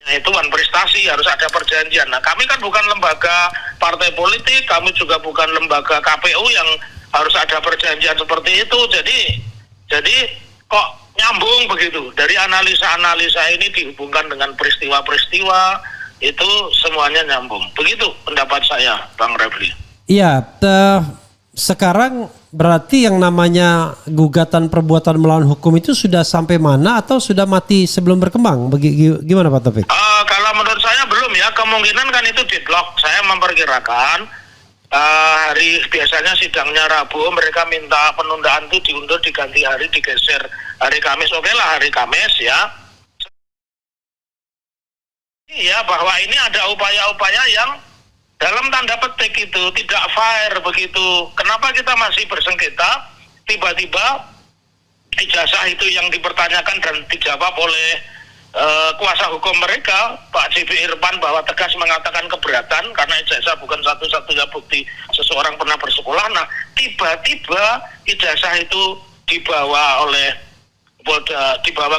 Itu kan prestasi, harus ada perjanjian. Nah, kami kan bukan lembaga partai politik, kami juga bukan lembaga KPU yang harus ada perjanjian seperti itu. Jadi kok nyambung begitu? Dari analisa-analisa ini dihubungkan dengan peristiwa-peristiwa, itu semuanya nyambung. Begitu pendapat saya, Bang Refli. Iya, sekarang berarti yang namanya gugatan perbuatan melawan hukum itu sudah sampai mana atau sudah mati sebelum berkembang? Gimana Pak Taufik? Kalau menurut saya belum ya, kemungkinan kan itu deadlock. Saya memperkirakan hari biasanya sidangnya Rabu, mereka minta penundaan itu diundur, diganti hari, digeser hari Kamis. Oke lah, hari Kamis ya. Iya, bahwa ini ada upaya-upaya yang dalam tanda petik itu tidak fair begitu. Kenapa kita masih bersengketa? Tiba-tiba ijazah itu yang dipertanyakan dan dijawab oleh kuasa hukum mereka, Pak JB Irfan, bahwa tegas mengatakan keberatan karena ijazah bukan satu-satunya bukti seseorang pernah bersekolah. Nah, tiba-tiba ijazah itu dibawa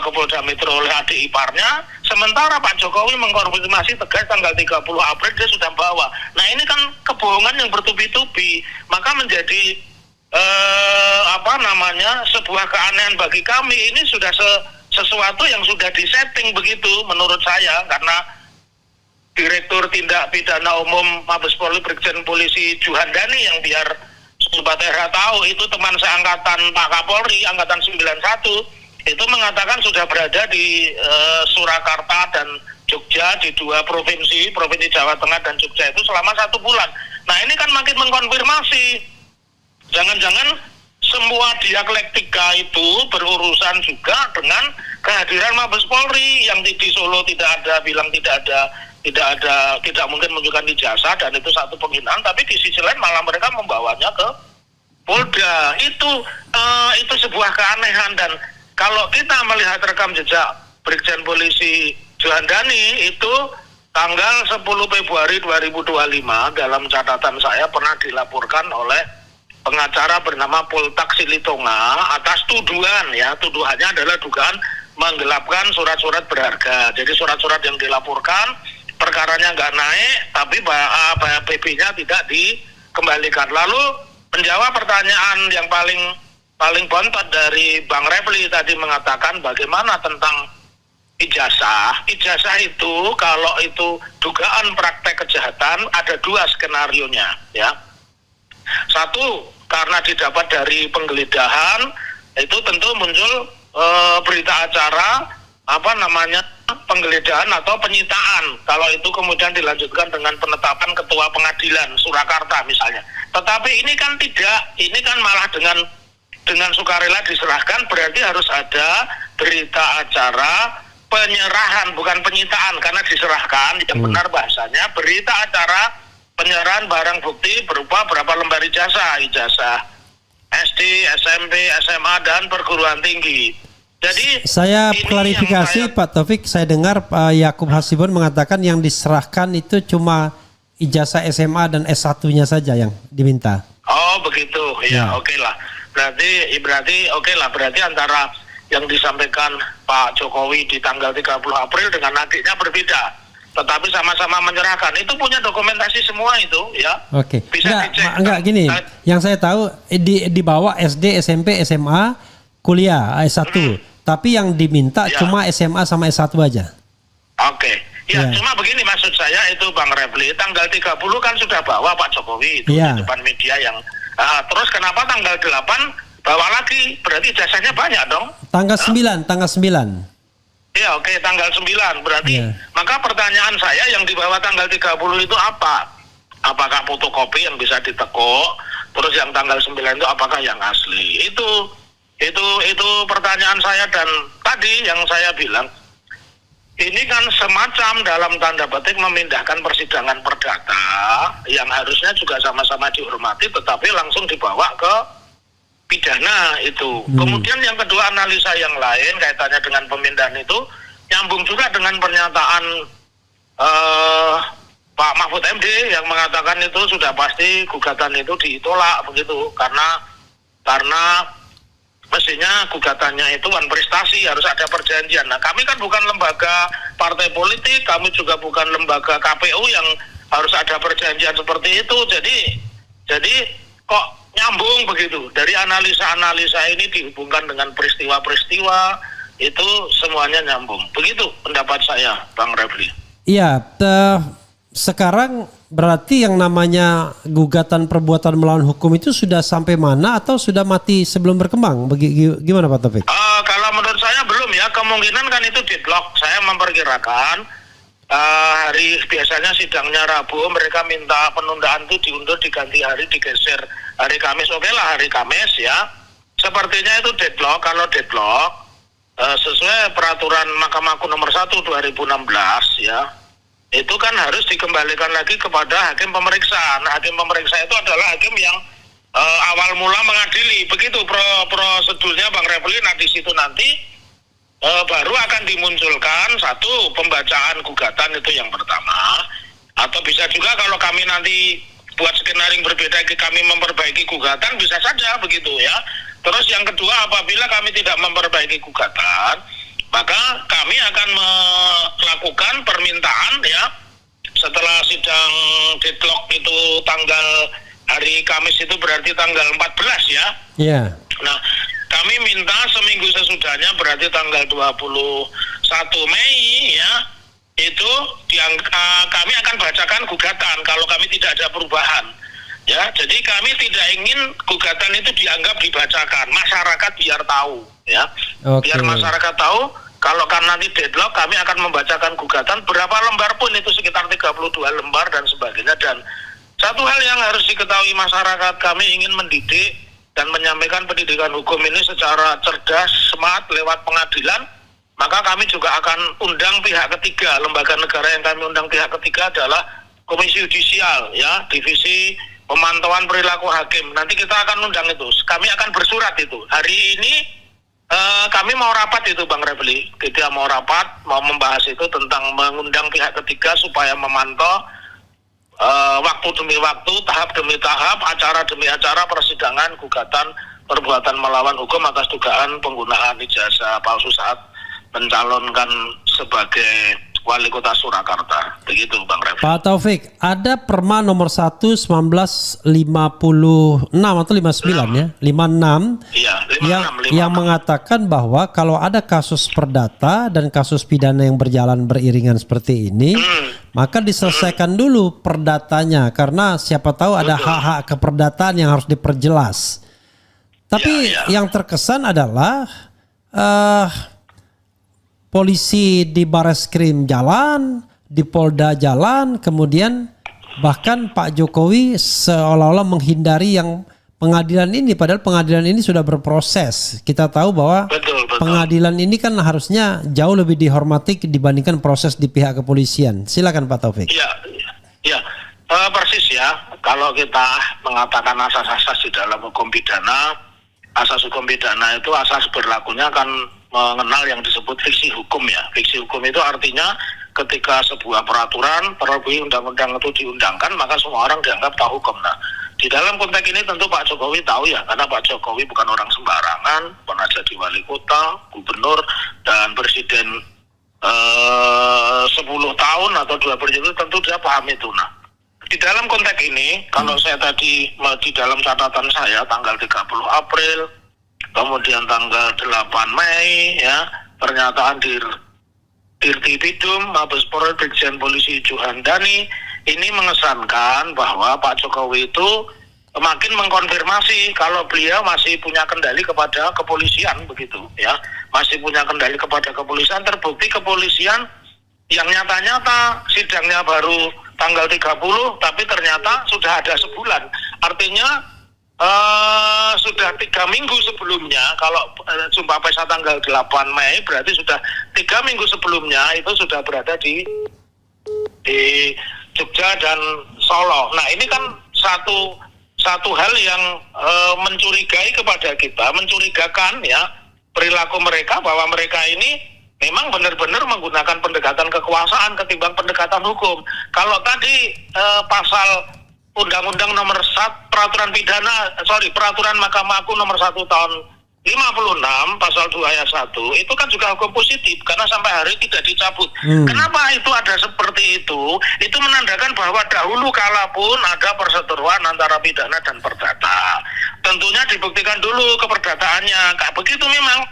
ke Polda Metro oleh adik iparnya, sementara Pak Jokowi mengkonfirmasi tegas tanggal 30 April dia sudah bawa. Nah, ini kan kebohongan yang bertubi-tubi, maka menjadi sebuah keanehan bagi kami. Ini sudah sesuatu yang sudah disetting begitu menurut saya, karena Direktur Tindak Pidana Umum Mabes Polri Brigjen Polisi Juhandani yang biar Sobat Era tahu itu teman seangkatan Pak Kapolri angkatan 91 itu mengatakan sudah berada di Surakarta dan Jogja, di dua provinsi Jawa Tengah dan Jogja itu selama 1 bulan. Nah, ini kan makin mengkonfirmasi, jangan-jangan semua dialektika itu berurusan juga dengan kehadiran Mabes Polri yang di Solo tidak mungkin menunjukkan ijazah, dan itu satu penghinaan. Tapi di sisi lain malah mereka membawanya ke Polda. Itu sebuah keanehan. Dan kalau kita melihat rekam jejak Brigjen Polisi Juhandani itu tanggal 10 Februari 2025 dalam catatan saya pernah dilaporkan oleh pengacara bernama Poltak Silitonga atas tuduhan ya. Tuduhannya adalah dugaan menggelapkan surat-surat berharga. Jadi surat-surat yang dilaporkan perkaranya nggak naik, tapi PP-nya tidak dikembalikan. Lalu menjawab pertanyaan yang paling bontot dari Bang Refli tadi mengatakan bagaimana tentang ijazah. Ijazah itu kalau itu dugaan praktek kejahatan ada 2 skenarionya ya. Satu, karena didapat dari penggeledahan, itu tentu muncul berita acara penggeledahan atau penyitaan. Kalau itu kemudian dilanjutkan dengan penetapan ketua pengadilan Surakarta misalnya. Tetapi ini kan tidak, ini kan malah dengan sukarela diserahkan, berarti harus ada berita acara penyerahan, bukan penyitaan, karena diserahkan, yang benar bahasanya berita acara penyerahan barang bukti berupa berapa lembar ijazah SD, SMP, SMA, dan perguruan tinggi. Jadi saya klarifikasi Pak Taufik, saya dengar Pak Yakub Hasibun mengatakan yang diserahkan itu cuma ijazah SMA dan S1-nya saja yang diminta. Oh begitu, ya. Oke lah. Berarti antara yang disampaikan Pak Jokowi di tanggal 30 April dengan adiknya berbeda. Tetapi sama-sama menyerahkan. Itu punya dokumentasi semua itu ya. Oke. Bisa dicek. Enggak gini. Yang saya tahu di bawah SD, SMP, SMA, kuliah S1. Tapi yang diminta cuma SMA sama S1 aja. Oke. Ya, cuma begini maksud saya itu Bang Refli, tanggal 30 kan sudah bawa Pak Jokowi itu di depan media yang terus kenapa tanggal 8 bawa lagi? Berarti ijazahnya banyak dong. Tanggal 9. Ya, oke, tanggal 9. Berarti maka pertanyaan saya yang dibawa tanggal 30 itu apa? Apakah fotokopi yang bisa ditekuk? Terus yang tanggal 9 itu apakah yang asli? Itu pertanyaan saya. Dan tadi yang saya bilang ini kan semacam dalam tanda petik memindahkan persidangan perdata yang harusnya juga sama-sama dihormati, tetapi langsung dibawa ke pidana itu. Kemudian yang kedua, analisa yang lain kaitannya dengan pemindahan itu nyambung juga dengan pernyataan Pak Mahfud MD yang mengatakan itu sudah pasti gugatan itu ditolak begitu karena mestinya gugatannya itu one prestasi, harus ada perjanjian. Nah, kami kan bukan lembaga partai politik, kami juga bukan lembaga KPU yang harus ada perjanjian seperti itu. Jadi kok nyambung begitu? Dari analisa-analisa ini dihubungkan dengan peristiwa-peristiwa, itu semuanya nyambung. Begitu pendapat saya, Bang Refli. Iya, sekarang berarti yang namanya gugatan perbuatan melawan hukum itu sudah sampai mana atau sudah mati sebelum berkembang? Gimana Pak Taufik? Kalau menurut saya belum ya, kemungkinan kan itu deadlock. Saya memperkirakan hari biasanya sidangnya Rabu, mereka minta penundaan itu diundur, diganti hari, digeser hari Kamis. Oke lah, hari Kamis ya. Sepertinya itu deadlock. Kalau deadlock sesuai peraturan Mahkamah Agung nomor 1 2016 ya, itu kan harus dikembalikan lagi kepada hakim pemeriksa. Nah, hakim pemeriksa itu adalah hakim yang awal mula mengadili. Begitu prosedurnya Bang Refli. Nah, di situ nanti baru akan dimunculkan satu pembacaan gugatan, itu yang pertama. Atau bisa juga kalau kami nanti buat skenario berbeda, kami memperbaiki gugatan, bisa saja begitu ya. Terus yang kedua, apabila kami tidak memperbaiki gugatan, maka kami akan melakukan permintaan ya, setelah sidang deadlock itu tanggal hari Kamis, itu berarti tanggal 14 ya. Iya. Nah, kami minta seminggu sesudahnya, berarti tanggal 21 Mei ya, itu kami akan bacakan gugatan kalau kami tidak ada perubahan. Ya, jadi kami tidak ingin gugatan itu dianggap dibacakan, masyarakat biar tahu ya. Okay. Biar masyarakat tahu kalau kan nanti deadlock, kami akan membacakan gugatan berapa lembar pun, itu sekitar 32 lembar dan sebagainya. Dan satu hal yang harus diketahui masyarakat, kami ingin mendidik dan menyampaikan pendidikan hukum ini secara cerdas, smart, lewat pengadilan. Maka kami juga akan undang pihak ketiga. Lembaga negara yang kami undang pihak ketiga adalah Komisi Yudisial ya, Divisi Pemantauan Perilaku Hakim. Nanti kita akan undang itu. Kami akan bersurat itu. Hari ini kami mau rapat itu Bang Refli. Kita mau rapat, mau membahas itu tentang mengundang pihak ketiga supaya memantau waktu demi waktu, tahap demi tahap, acara demi acara persidangan gugatan perbuatan melawan hukum atas dugaan penggunaan ijazah palsu saat mencalonkan sebagai Wali Kota Surakarta. Begitu Bang Refli. Pak Taufik, ada Perma nomor 1 1956 atau 59 ya, 56. Iya, 56, yang mengatakan bahwa kalau ada kasus perdata dan kasus pidana yang berjalan beriringan seperti ini, maka diselesaikan dulu perdatanya, karena siapa tahu ada hak-hak keperdataan yang harus diperjelas. Tapi yang terkesan adalah polisi di Bareskrim jalan, di Polda jalan, kemudian bahkan Pak Jokowi seolah-olah menghindari yang pengadilan ini, padahal pengadilan ini sudah berproses. Kita tahu bahwa pengadilan ini kan harusnya jauh lebih dihormati dibandingkan proses di pihak kepolisian. Silakan Pak Taufik. Iya, persis ya. Kalau kita mengatakan asas-asas di dalam hukum pidana, asas hukum pidana itu asas berlakunya kan mengenal yang disebut fiksi hukum ya. Fiksi hukum itu artinya ketika sebuah peraturan, terlebih undang-undang itu diundangkan, maka semua orang dianggap tahu hukum. Nah, di dalam konteks ini tentu Pak Jokowi tahu ya, karena Pak Jokowi bukan orang sembarangan, pernah jadi wali kota, gubernur, dan presiden 10 tahun atau 2 periode, tentu dia paham itu. Nah, di dalam konteks ini, kalau saya tadi di dalam catatan saya tanggal 30 April, kemudian tanggal 8 Mei ya, pernyataan Dirtipidum Mabes Polri Brigjen Polisi Juhandani ini mengesankan bahwa Pak Jokowi itu makin mengkonfirmasi kalau beliau masih punya kendali kepada kepolisian begitu ya, masih punya kendali kepada kepolisian. Terbukti kepolisian yang nyata-nyata sidangnya baru tanggal 30, tapi ternyata sudah ada sebulan. Artinya sudah 3 minggu sebelumnya, kalau Sumpah Pesa tanggal 8 Mei berarti sudah 3 minggu sebelumnya itu sudah berada di Jogja dan Solo. Nah, ini kan satu hal yang mencurigai kepada kita, mencurigakan ya perilaku mereka, bahwa mereka ini memang benar-benar menggunakan pendekatan kekuasaan ketimbang pendekatan hukum. Kalau tadi pasal Undang-Undang nomor 1 peraturan Mahkamah Agung nomor 1 tahun pasal 2 ayat 1 itu kan juga hukum positif karena sampai hari ini tidak dicabut. Kenapa itu ada seperti itu? Itu menandakan bahwa dahulu kala pun ada perseteruan antara pidana dan perdata. Tentunya dibuktikan dulu keperdataannya. Kayak begitu memang.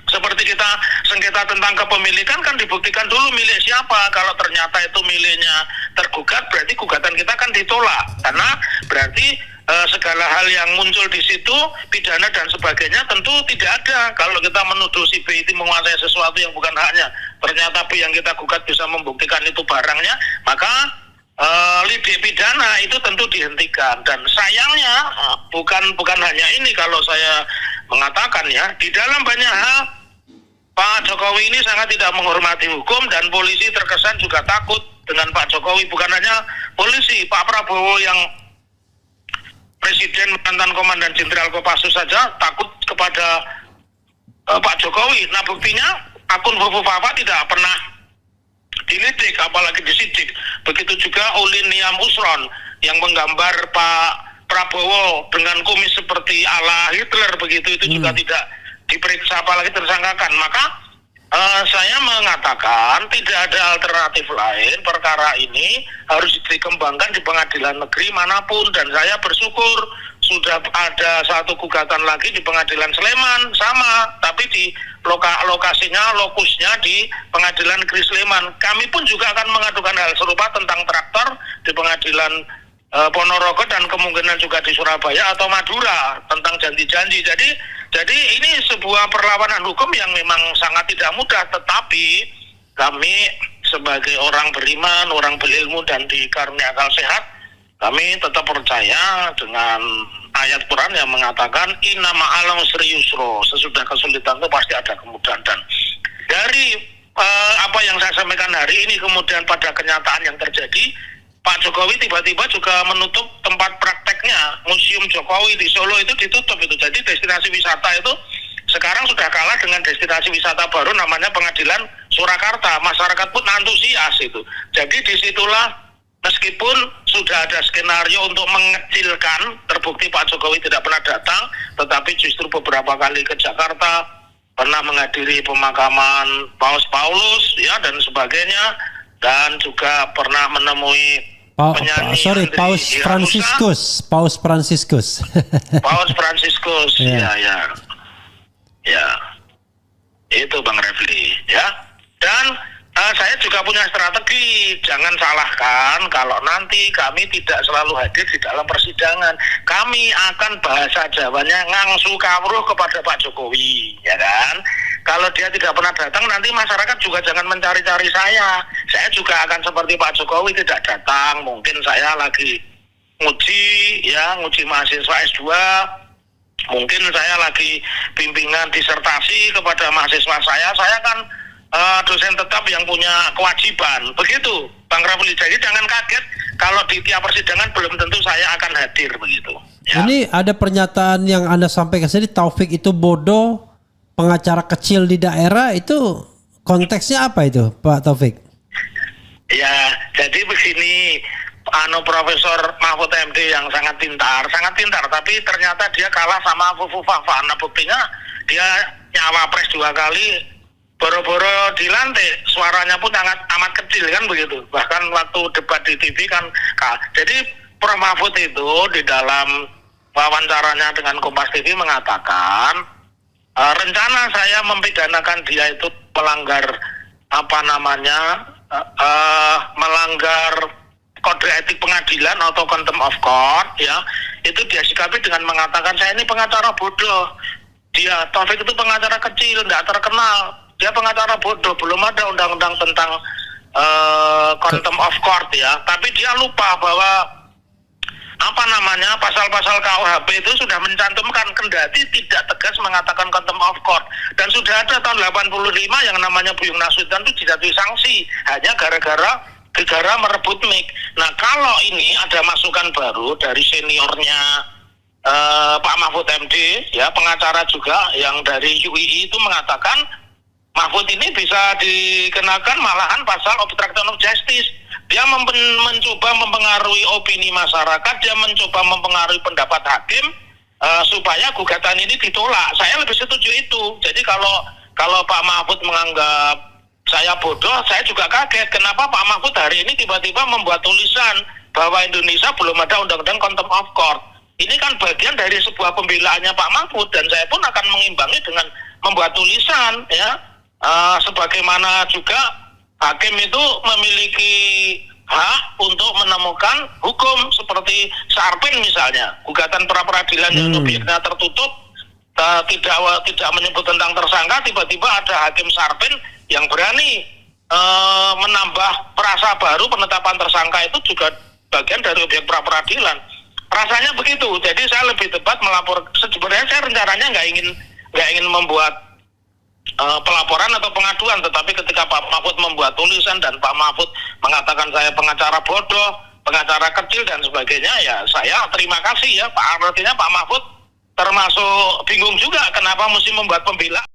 Seperti kita sengketa tentang kepemilikan kan dibuktikan dulu milik siapa. Kalau ternyata itu miliknya tergugat, berarti gugatan kita kan ditolak. Karena berarti segala hal yang muncul di situ, pidana dan sebagainya tentu tidak ada. Kalau kita menuduh si B itu menguasai sesuatu yang bukan haknya, ternyata B yang kita gugat bisa membuktikan itu barangnya, maka lidik pidana itu tentu dihentikan. Dan sayangnya bukan hanya ini kalau saya mengatakan ya, di dalam banyak hal Pak Jokowi ini sangat tidak menghormati hukum dan polisi terkesan juga takut dengan Pak Jokowi. Bukan hanya polisi, Pak Prabowo yang Presiden mantan Komandan Jenderal Kopassus saja takut kepada Pak Jokowi. Nah buktinya akun Fofofafa tidak pernah dilidik apalagi disidik. Begitu juga Ulin Niam Usron yang menggambar Pak Prabowo dengan kumis seperti ala Hitler begitu, itu juga tidak diperiksa apalagi tersangkakan. Maka saya mengatakan tidak ada alternatif lain, perkara ini harus dikembangkan di pengadilan negeri manapun. Dan saya bersyukur sudah ada satu gugatan lagi di pengadilan Sleman sama, tapi di lokasinya, lokusnya di pengadilan negeri Sleman. Kami pun juga akan mengadukan hal serupa tentang traktor di pengadilan Ponorogo dan kemungkinan juga di Surabaya atau Madura tentang janji-janji. Jadi ini sebuah perlawanan hukum yang memang sangat tidak mudah, tetapi kami sebagai orang beriman, orang berilmu dan dikaruniai akal sehat, kami tetap percaya dengan ayat Quran yang mengatakan inna ma'al usri yusra, sesudah kesulitan itu pasti ada kemudahan. Dan dari apa yang saya sampaikan hari ini kemudian pada kenyataan yang terjadi, Pak Jokowi tiba-tiba juga menutup tempat prakteknya. Museum Jokowi di Solo itu ditutup itu. Jadi destinasi wisata itu sekarang sudah kalah dengan destinasi wisata baru namanya Pengadilan Surakarta. Masyarakat pun antusias itu. Jadi disitulah meskipun sudah ada skenario untuk mengecilkan, terbukti Pak Jokowi tidak pernah datang, tetapi justru beberapa kali ke Jakarta, pernah menghadiri pemakaman Paus Paulus ya dan sebagainya, dan juga pernah menemui penyanyi Paus Fransiskus. Paus Fransiskus, ya. Itu Bang Refli, ya. Dan saya juga punya strategi, jangan salahkan kalau nanti kami tidak selalu hadir di dalam persidangan. Kami akan bahasa Jawanya ngangsu kawruh kepada Pak Jokowi, ya kan? Kalau dia tidak pernah datang, nanti masyarakat juga jangan mencari-cari saya. Saya juga akan seperti Pak Jokowi tidak datang. Mungkin saya lagi nguji mahasiswa S2. Mungkin saya lagi bimbingan disertasi kepada mahasiswa saya. Saya kan dosen tetap yang punya kewajiban. Begitu, Bang Rafli. Jadi jangan kaget kalau di tiap persidangan belum tentu saya akan hadir begitu. Ya. Ini ada pernyataan yang Anda sampaikan tadi, Taufik itu bodoh, pengacara kecil di daerah, itu konteksnya apa itu, Pak Taufik? Ya, jadi begini, Profesor Mahfud MD yang sangat pintar, tapi ternyata dia kalah sama Fofofafa. Nah, buktinya dia nyawa pres 2 kali, boro-boro dilantik, suaranya pun sangat amat kecil kan begitu. Bahkan waktu debat di TV kan, jadi Prof Mahfud itu di dalam wawancaranya dengan Kompas TV mengatakan, rencana saya mempidanakan dia itu melanggar melanggar kode etik pengadilan atau contempt of court, ya. Itu dia sikapi dengan mengatakan saya ini pengacara bodoh. Dia Taufik itu pengacara kecil, tidak terkenal. Dia pengacara bodoh, belum ada undang-undang tentang contempt of court, ya. Tapi dia lupa bahwa pasal-pasal KUHP itu sudah mencantumkan, kendati tidak tegas mengatakan contempt of court. Dan sudah ada tahun 85 yang namanya Buyung Nasution itu dijatuhi sanksi hanya gara-gara negara merebut mic. Nah, kalau ini ada masukan baru dari seniornya Pak Mahfud MD, ya, pengacara juga yang dari UII itu mengatakan Mahfud ini bisa dikenakan malahan pasal obstruction of justice. Dia mencoba mempengaruhi opini masyarakat, dia mencoba mempengaruhi pendapat hakim, supaya gugatan ini ditolak. Saya lebih setuju itu. Jadi kalau Pak Mahfud menganggap saya bodoh, saya juga kaget. Kenapa Pak Mahfud hari ini tiba-tiba membuat tulisan bahwa Indonesia belum ada undang-undang contempt of court. Ini kan bagian dari sebuah pembelaannya Pak Mahfud, dan saya pun akan mengimbangi dengan membuat tulisan, ya. Sebagaimana juga hakim itu memiliki hak untuk menemukan hukum seperti Sarpin misalnya, gugatan pra peradilan yang objeknya tertutup, tidak menyebut tentang tersangka, tiba-tiba ada hakim Sarpin yang berani menambah perasa baru, penetapan tersangka itu juga bagian dari objek pra peradilan. Rasanya begitu. Jadi saya lebih tepat melapor. Sebenarnya saya rencananya nggak ingin membuat pelaporan atau pengaduan, tetapi ketika Pak Mahfud membuat tulisan dan Pak Mahfud mengatakan saya pengacara bodoh, pengacara kecil dan sebagainya, ya saya terima kasih ya Pak. Artinya Pak Mahfud termasuk bingung juga kenapa mesti membuat pembelaan.